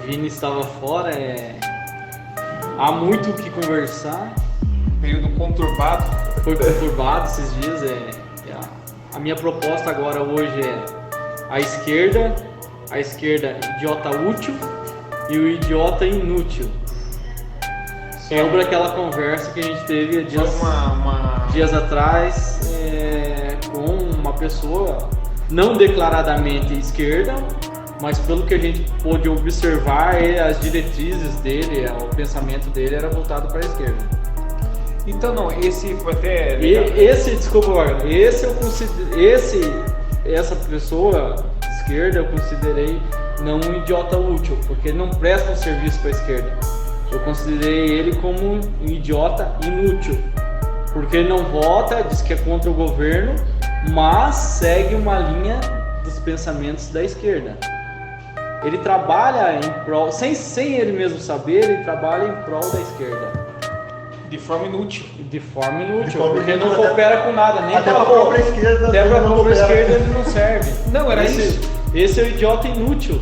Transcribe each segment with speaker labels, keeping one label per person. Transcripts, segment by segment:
Speaker 1: Vini estava fora, há muito o que conversar.
Speaker 2: Período conturbado.
Speaker 1: Foi conturbado esses dias. A minha proposta agora hoje é a esquerda idiota útil e o idiota inútil. Sobre aquela conversa que a gente teve dias atrás com uma pessoa não declaradamente esquerda, mas pelo que a gente pôde observar, as diretrizes dele, o pensamento dele era voltado para a esquerda.
Speaker 2: Então não, esse foi até
Speaker 1: legal. Essa pessoa esquerda eu considerei não um idiota útil, porque ele não presta um serviço para a esquerda. Eu considerei ele como um idiota inútil, porque ele não vota, diz que é contra o governo, mas segue uma linha dos pensamentos da esquerda. Ele trabalha em prol, sem ele mesmo saber, ele trabalha em prol da esquerda.
Speaker 2: De forma inútil.
Speaker 1: Porque não coopera com nada, nem
Speaker 3: até para a própria esquerda.
Speaker 1: Até para a própria esquerda ele não serve.
Speaker 2: Não, era isso.
Speaker 1: Esse é o idiota inútil.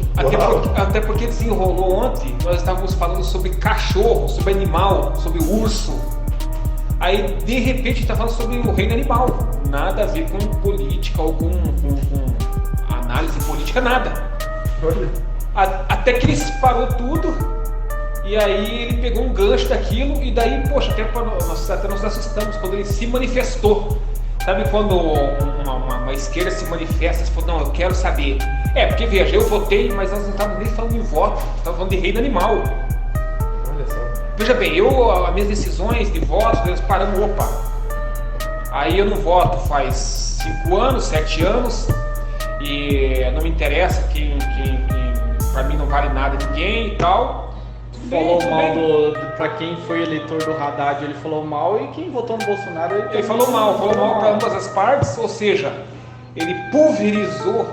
Speaker 2: Até porque desenrolou ontem, nós estávamos falando sobre cachorro, sobre animal, sobre urso. Aí, de repente, está falando sobre o reino animal. Nada a ver com política ou com análise política, nada. Até que ele parou tudo, e aí ele pegou um gancho daquilo, e daí, poxa, até nós assustamos quando ele se manifestou. Sabe quando uma esquerda se manifesta e fala, não, eu quero saber. Porque veja, eu votei, mas nós não estávamos nem falando em voto, estávamos falando de reino animal.
Speaker 3: Olha só.
Speaker 2: Veja bem, as minhas decisões de voto, nós paramos, opa. Aí eu não voto faz 5 anos, 7 anos, e não me interessa quem pra mim não vale nada ninguém e tal.
Speaker 1: Falou mal pra quem foi eleitor do Haddad, ele falou mal, e quem votou no Bolsonaro
Speaker 2: ele falou mal para ambas as partes, ou seja, ele pulverizou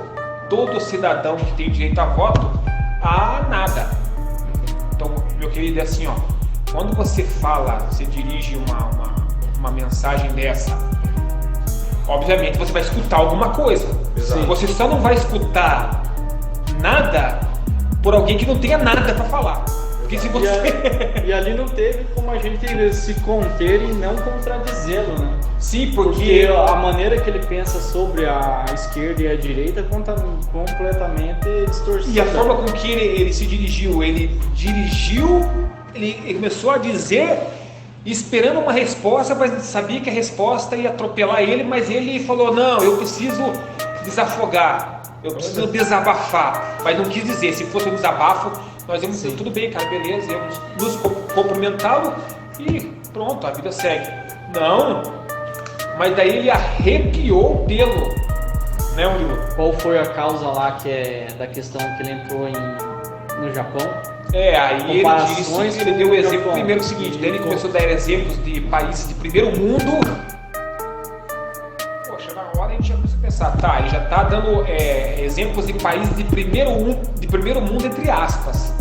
Speaker 2: todo cidadão que tem direito a voto a nada. Então, meu querido, é assim, ó, quando você dirige uma mensagem dessa, obviamente você vai escutar alguma coisa.
Speaker 3: Exato.
Speaker 2: Você só não vai escutar nada por alguém que não tenha nada para falar. Porque se você...
Speaker 1: e ali não teve como a gente se conter e não contradizê-lo, né?
Speaker 2: Sim, porque
Speaker 1: a maneira que ele pensa sobre a esquerda e a direita é completamente distorcida.
Speaker 2: E a forma com que ele se dirigiu, ele começou a dizer esperando uma resposta, mas sabia que a resposta ia atropelar ele, mas ele falou, não, eu preciso desafogar, eu preciso desabafar, mas não quis dizer, se fosse um desabafo, nós íamos dizer, tudo bem, cara, beleza, íamos nos cumprimentá-lo e pronto, a vida segue. Não, mas daí ele arrepiou o pelo, né, Murilo?
Speaker 1: Qual foi a causa lá que é da questão que ele entrou no Japão?
Speaker 2: Aí ele deu o exemplo primeiro o seguinte, daí ele começou a dar exemplos de países de primeiro mundo. Poxa, na hora a gente já começou a pensar, ele já está dando exemplos de países de primeiro mundo entre aspas.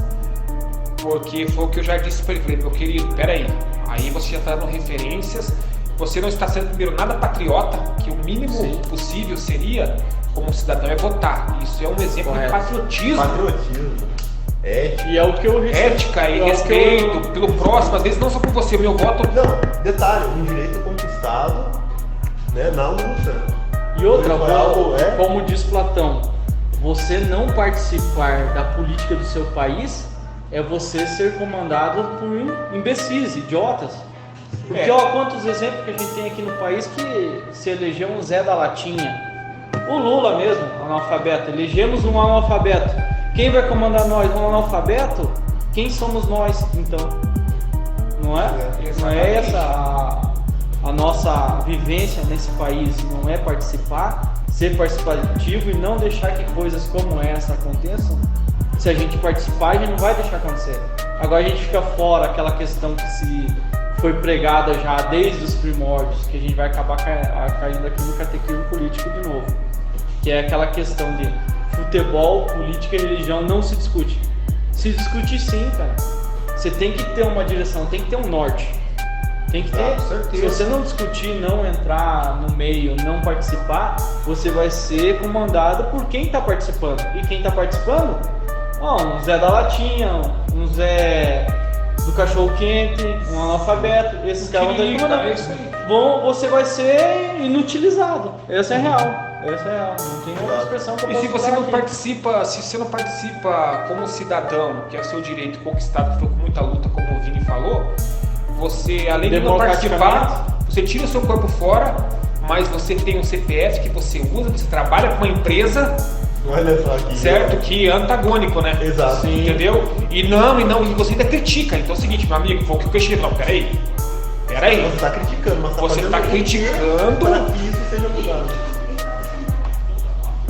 Speaker 2: Porque foi o que eu já disse para ele, falei, meu querido, peraí, aí você já está dando referências, você não está sendo primeiro nada patriota, que o mínimo possível seria, como cidadão, é votar. Isso é um exemplo de patriotismo.
Speaker 3: Ética.
Speaker 1: E é o que eu
Speaker 2: ética e respeito pelo próximo, às vezes não só por você, o meu voto.
Speaker 3: Não, detalhe, um direito conquistado, né, na luta.
Speaker 1: E outra, como diz Platão, você não participar da política do seu país é você ser comandado por imbecis, idiotas. Porque ó, quantos exemplos que a gente tem aqui no país que se elegeu um Zé da Latinha. O Lula mesmo, analfabeto, elegemos um analfabeto. Quem vai comandar nós? Um analfabeto? Quem somos nós, então? Não é? Não é essa a nossa vivência nesse país? Não é participar, ser participativo e não deixar que coisas como essa aconteçam? Se a gente participar, a gente não vai deixar acontecer. Agora a gente fica fora, aquela questão que se foi pregada já desde os primórdios, que a gente vai acabar caindo aqui no catequismo político de novo. Que é aquela questão de futebol, política e religião não se discute. Se discute sim, cara. Você tem que ter uma direção, tem que ter um norte. Tem que ter. Se você não discutir, não entrar no meio, não participar, você vai ser comandado por quem está participando. E quem está participando? Um Um Zé da Latinha, um Zé do cachorro quente, um analfabeto. Esses caras vão ter que mandar. Você vai ser inutilizado. Essa é real. Não tem outra expressão que eu posso
Speaker 2: E se você não participa como cidadão, que é o seu direito conquistado, que foi com muita luta, como o Vini falou, você, além de não participar, você tira o seu corpo fora, mas você tem um CPF que você usa, você trabalha com uma empresa.
Speaker 3: Olha só aqui.
Speaker 2: Certo? Que é antagônico, né?
Speaker 3: Exato.
Speaker 2: Sim. Entendeu? E você ainda critica. Então é o seguinte, meu amigo, foi o que eu questionei. Não, peraí.
Speaker 3: Você está criticando, mas
Speaker 2: você está criticando
Speaker 3: para que isso seja mudado.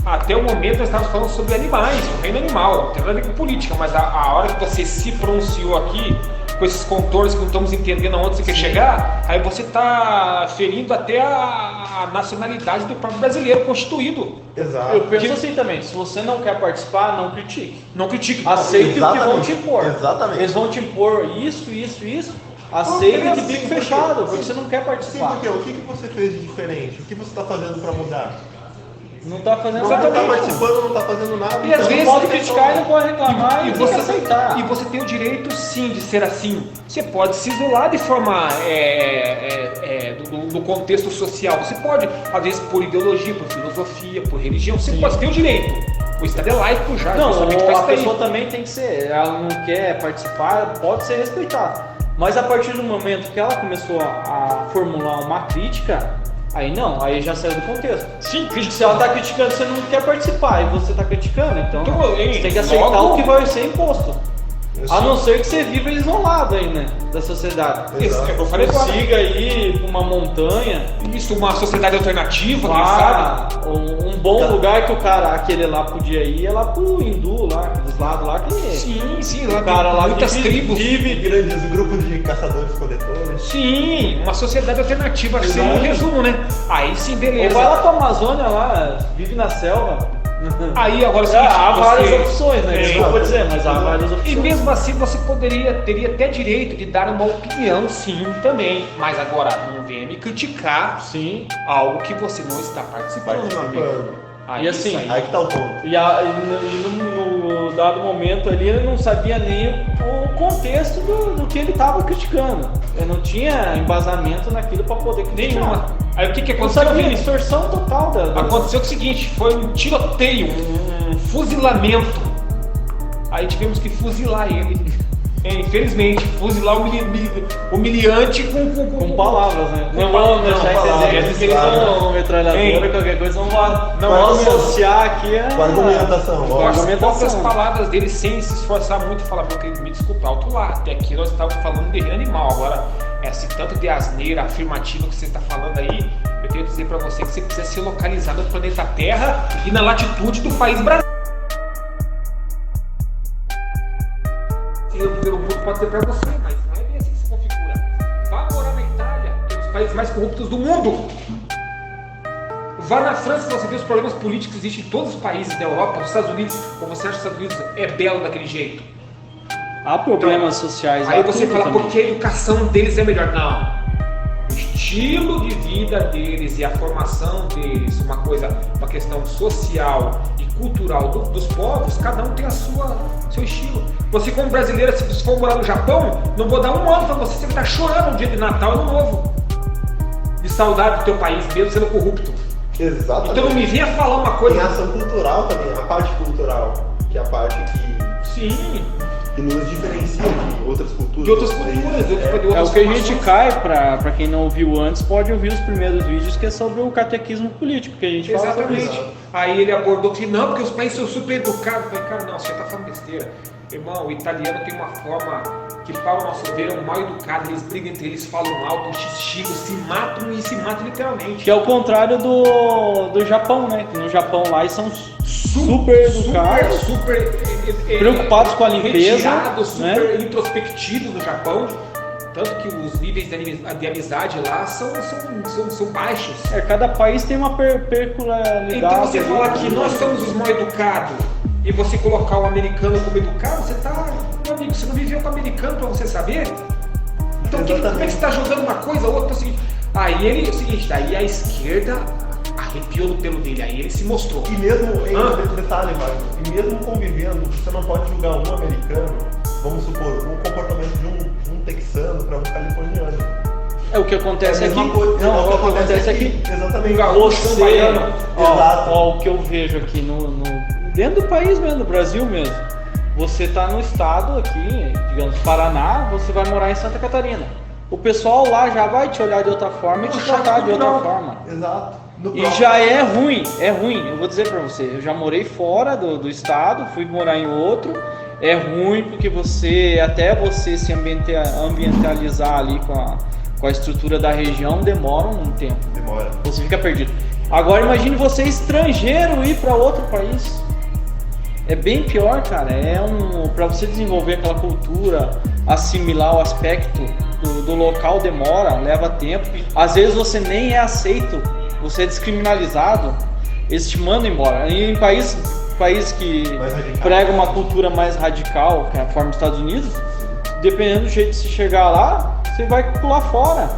Speaker 2: Até o momento nós estávamos falando sobre animais, o reino animal, não tem nada a ver com política, mas a hora que você se pronunciou aqui, com esses contornos que não estamos entendendo aonde você quer chegar, aí você está ferindo até a nacionalidade do próprio brasileiro constituído.
Speaker 3: Exato.
Speaker 1: Eu penso assim também, se você não quer participar, não critique.
Speaker 2: Não critique.
Speaker 1: Aceite o que vão te impor.
Speaker 3: Exatamente.
Speaker 1: Eles vão te impor isso. Aceite de bico fechado, porque você não quer participar.
Speaker 3: Sim, porque o que você fez de diferente? O que você está fazendo para mudar?
Speaker 1: Não tá fazendo
Speaker 3: nada. Não tá
Speaker 1: exatamente.
Speaker 3: participando, não tá fazendo nada.
Speaker 2: E às vezes
Speaker 1: não pode criticar e não pode reclamar e
Speaker 2: você
Speaker 1: tem que aceitar.
Speaker 2: E você tem o direito sim de ser assim. Você pode se isolar de forma do contexto social. Você pode, às vezes, por ideologia, por filosofia, por religião, você pode ter o direito. O Estado é laico já.
Speaker 1: Não, a pessoa também tem que ser. Ela não quer participar, pode ser respeitada. Mas a partir do momento que ela começou a formular uma crítica, aí não, aí já saiu do contexto.
Speaker 2: Sim,
Speaker 1: se ela está criticando, você não quer participar e você está criticando, então você tem que aceitar
Speaker 2: logo
Speaker 1: o que vai ser imposto. A não ser que você viva isolado aí, né, da sociedade.
Speaker 2: Eu falei
Speaker 1: siga aí pra uma montanha.
Speaker 2: Isso, uma sociedade alternativa, quem
Speaker 1: sabe? Um bom lugar que o cara, aquele lá podia ir, é lá pro hindu, lá, dos lados lá.
Speaker 2: Sim, lá
Speaker 1: o cara lá
Speaker 2: muitas tribos.
Speaker 3: Vive grandes grupos de caçadores-coletores.
Speaker 2: Sim, uma sociedade alternativa, assim, um resumo, né? Aí sim, beleza.
Speaker 1: Ou vai lá pra Amazônia lá, vive na selva.
Speaker 2: Aí agora
Speaker 1: há várias opções, né? Desculpa dizer, mas há várias opções.
Speaker 2: E mesmo assim você teria até direito de dar uma opinião, sim, também. Mas agora não venha me criticar algo que você não está participando, meu amigo.
Speaker 1: Aí, assim,
Speaker 3: aí que tá o ponto.
Speaker 1: E no dado momento ali ele não sabia nem o contexto do que ele estava criticando. Ele não tinha embasamento naquilo para poder criticar.
Speaker 2: Nenhuma. Aí o que aconteceu?
Speaker 1: Sabia, distorção total
Speaker 2: Aconteceu o seguinte, foi um tiroteio, um fuzilamento. Aí tivemos que fuzilar ele. Infelizmente, fuzilar humilhante com palavras, né?
Speaker 1: Não vamos deixar entender com metralhadora, qualquer coisa, não associar aqui a
Speaker 3: argumentação.
Speaker 2: Poucas palavras dele sem se esforçar muito e falar, meu querido, me desculpa, alto lá, até aqui nós estávamos falando de reino animal, agora esse tanto de asneira afirmativa que você está falando aí, eu tenho que dizer para você que você precisa ser localizado no planeta Terra e na latitude do país Brasil. Pelo mundo pode ser para você, mas não é bem assim que se configura. Vá morar na Itália, que é um dos países mais corruptos do mundo. Vá na França, você vê os problemas políticos que existem em todos os países da Europa, nos Estados Unidos, ou você acha que os Estados Unidos é belo daquele jeito?
Speaker 1: Há problemas sociais.
Speaker 2: Aí você fala, porque a educação deles é melhor. Não. O estilo de vida deles e a formação deles, uma questão social e cultural dos povos, cada um tem seu estilo. Você como brasileiro, se você for morar no Japão, não vou dar um ano pra você vai estar chorando no dia de Natal e Ano Novo. De saudade do teu país, mesmo sendo corrupto.
Speaker 3: Exatamente.
Speaker 2: Então não me venha falar uma coisa...
Speaker 3: Tem ação cultural também, a parte cultural, que é a parte que nos diferencia de outras culturas.
Speaker 2: De outras culturas.
Speaker 1: É o que a gente cai, pra quem não ouviu antes, pode ouvir os primeiros vídeos que é sobre o catequismo político, que a gente fala sobre isso.
Speaker 2: Exatamente. Aí ele abordou que não, porque os países são super educados. Eu falei, cara, não, você tá falando besteira. Irmão, o italiano tem uma forma que, para o nosso ver, é um mal educado. Eles brigam entre eles, falam alto, xingam, se matam literalmente.
Speaker 1: Que é o contrário do Japão, né? Que no Japão lá eles são super educados, preocupados com a limpeza,
Speaker 2: retirados, super introspectivos no Japão. Tanto que os níveis de amizade lá são baixos.
Speaker 1: Cada país tem uma peculiaridade.
Speaker 2: Então você falar que nós somos os mal educados e você colocar o americano como educado, você tá... Meu amigo, você não viveu com o americano pra você saber? Então como é que você tá jogando uma coisa ou outra? Assim? Aí é o seguinte, daí a esquerda arrepiou no pelo dele, aí ele se mostrou.
Speaker 3: E mesmo, detalhe, Wagner, e mesmo convivendo, você não pode julgar um americano, vamos supor, um comportamento de um texano para um californiano.
Speaker 1: É o que acontece aqui.
Speaker 3: Não, o que acontece aqui. Exatamente.
Speaker 1: Você,
Speaker 3: Exato.
Speaker 1: Ó, o que eu vejo aqui dentro do país mesmo, do Brasil mesmo. Você tá no estado aqui, digamos, Paraná, você vai morar em Santa Catarina. O pessoal lá já vai te olhar de outra forma e te tratar de outra forma.
Speaker 3: Exato.
Speaker 1: E já é ruim. Eu vou dizer pra você, eu já morei fora do estado, fui morar em outro. É ruim porque até você se ambientalizar ali com a estrutura da região, demora um tempo.
Speaker 3: Demora.
Speaker 1: Você fica perdido. Agora imagine você estrangeiro ir para outro país. É bem pior, cara. Para você desenvolver aquela cultura, assimilar o aspecto do local demora, leva tempo. Às vezes você nem é aceito, você é descriminalizado, eles te mandam embora. E em países que pregam uma cultura mais radical, que é a forma dos Estados Unidos, dependendo do jeito de se chegar lá, você vai pular fora.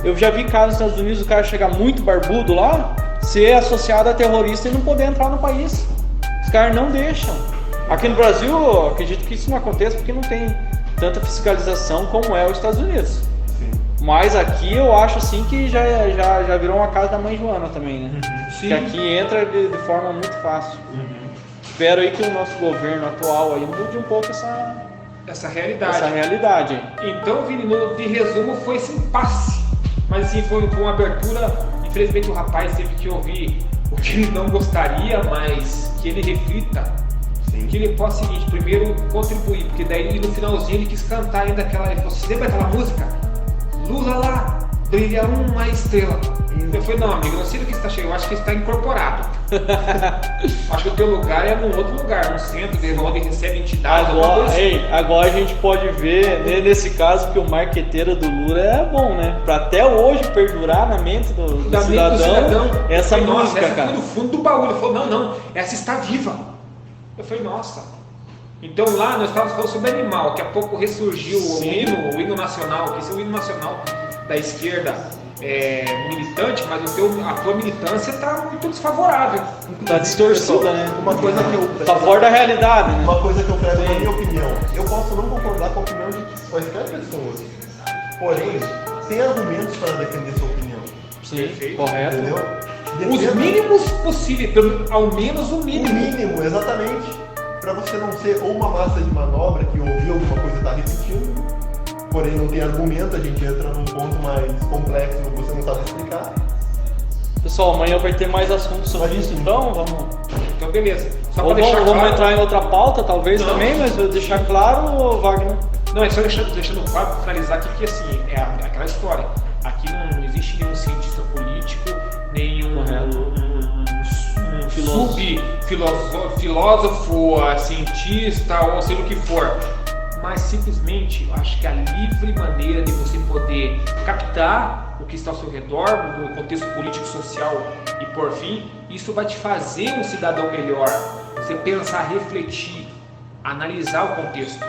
Speaker 1: Eu já vi casos nos Estados Unidos, o cara chegar muito barbudo lá, ser associado a terrorista e não poder entrar no país. Os caras não deixam. Aqui no Brasil, eu acredito que isso não aconteça porque não tem tanta fiscalização como é os Estados Unidos.
Speaker 3: Sim.
Speaker 1: Mas aqui eu acho assim que já virou uma casa da mãe Joana também, né?
Speaker 3: Sim.
Speaker 1: Que aqui entra de forma muito fácil. Espero aí que o nosso governo atual aí mude um pouco
Speaker 2: essa realidade. Então, Vini, de resumo, foi esse impasse. Mas assim, foi uma abertura. Infelizmente o rapaz teve que ouvir o que ele não gostaria, mas que ele reflita.
Speaker 3: Sim. Que
Speaker 2: ele possa, seguinte, primeiro contribuir, porque daí no finalzinho ele quis cantar ainda você lembra aquela música? Lula lá, brilha uma estrela. Eu falei, não, amigo, não sei do que está chegando, eu acho que está incorporado. Acho que o teu lugar é num outro lugar, num centro, onde recebe entidade.
Speaker 1: Agora a gente pode ver, nesse caso, que o marqueteiro do Lula é bom, né? Pra até hoje perdurar na mente do cidadão essa música,
Speaker 2: essa
Speaker 1: cara.
Speaker 2: Foi no fundo do baú. Ele falou, não, essa está viva. Eu falei, nossa. Então lá nós estávamos falando sobre animal, daqui a pouco ressurgiu o hino nacional, que esse é o hino nacional da esquerda. Militante, mas a tua militância está muito desfavorável.
Speaker 1: Está distorcida, né?
Speaker 3: Uma coisa que eu
Speaker 1: tá fora da realidade, né?
Speaker 3: Uma coisa que eu prego na minha opinião. Eu posso não concordar com a opinião de quaisquer pessoas. Porém, tem argumentos para defender sua opinião.
Speaker 1: Sim,
Speaker 2: perfeito.
Speaker 1: Correto.
Speaker 3: Entendeu?
Speaker 2: Os mínimos possíveis, ao menos o mínimo.
Speaker 3: O mínimo, exatamente. Para você não ser ou uma massa de manobra que ouviu alguma coisa e está repetindo. Porém não tem argumento, a gente entra num ponto mais complexo que você não sabe explicar.
Speaker 1: Pessoal, amanhã vai ter mais assuntos sobre isso, então vamos.
Speaker 2: Então beleza. Só
Speaker 1: ou vamos entrar em outra pauta, talvez também, mas eu deixar claro, Wagner.
Speaker 2: Não, é só deixando claro para finalizar aqui que assim, é aquela história. Aqui não existe nenhum cientista político, nenhum filósofo, cientista ou seja o que for. Mas simplesmente eu acho que a livre maneira de você poder captar o que está ao seu redor, no contexto político, social e por fim, isso vai te fazer um cidadão melhor. Você pensar, refletir, analisar o contexto.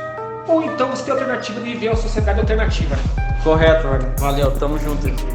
Speaker 2: Ou então você tem a alternativa de viver uma sociedade alternativa.
Speaker 1: Correto, Wagner. Valeu, tamo junto aqui.